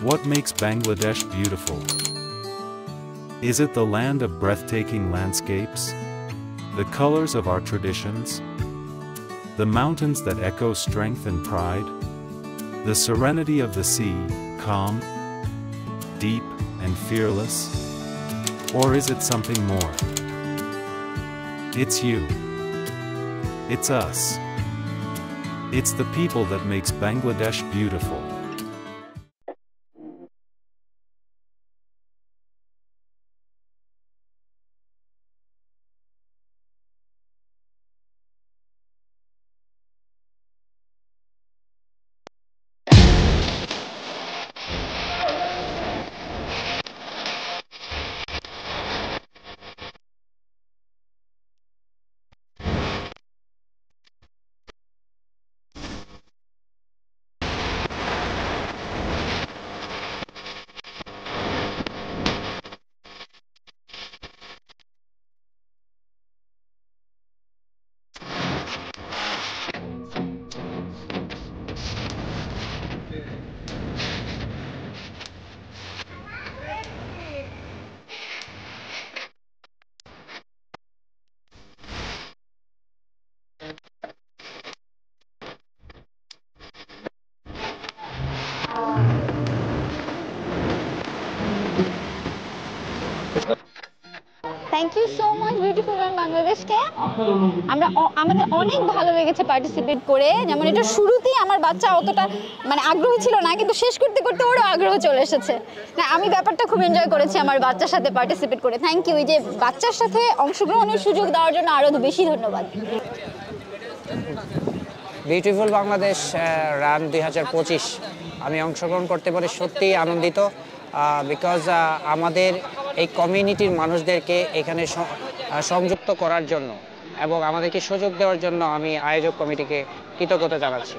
What makes Bangladesh beautiful? Is it the land of breathtaking landscapes? The colors of our traditions? The mountains that echo strength and pride? The serenity of the sea, calm, deep, and fearless? Or is it something more? It's you. It's us. It's the people that makes Bangladesh beautiful. Thank you so much beautiful Bangladesh কে আমাদের অনেক ভালো লেগেছে participate করে যেমন এটা শুরুতেই আমার বাচ্চা অতটা মানে আগ্রহী ছিল না কিন্তু শেষ করতে করতে ওরও আগ্রহ চলে এসেছে না আমি ব্যাপারটা খুব এনজয় করেছি আমার বাচ্চার সাথে পার্টিসিপেট করে থ্যাংক ইউ এই যে বাচ্চার সাথে অংশগ্রহণের সুযোগ দেওয়ার জন্য আরো বেশি ধন্যবাদ বিউটিফুল বাংলাদেশ রান 2025 আমি অংশগ্রহণ করতে পারি সত্যিই আনন্দিত বিকজ আমাদের এই কমিউনিটির মানুষদেরকে এখানে সংযুক্ত করার জন্য এবং আমাদেরকে সুযোগ দেওয়ার জন্য আমি আয়োজক কমিটিকে কৃতজ্ঞতা জানাচ্ছি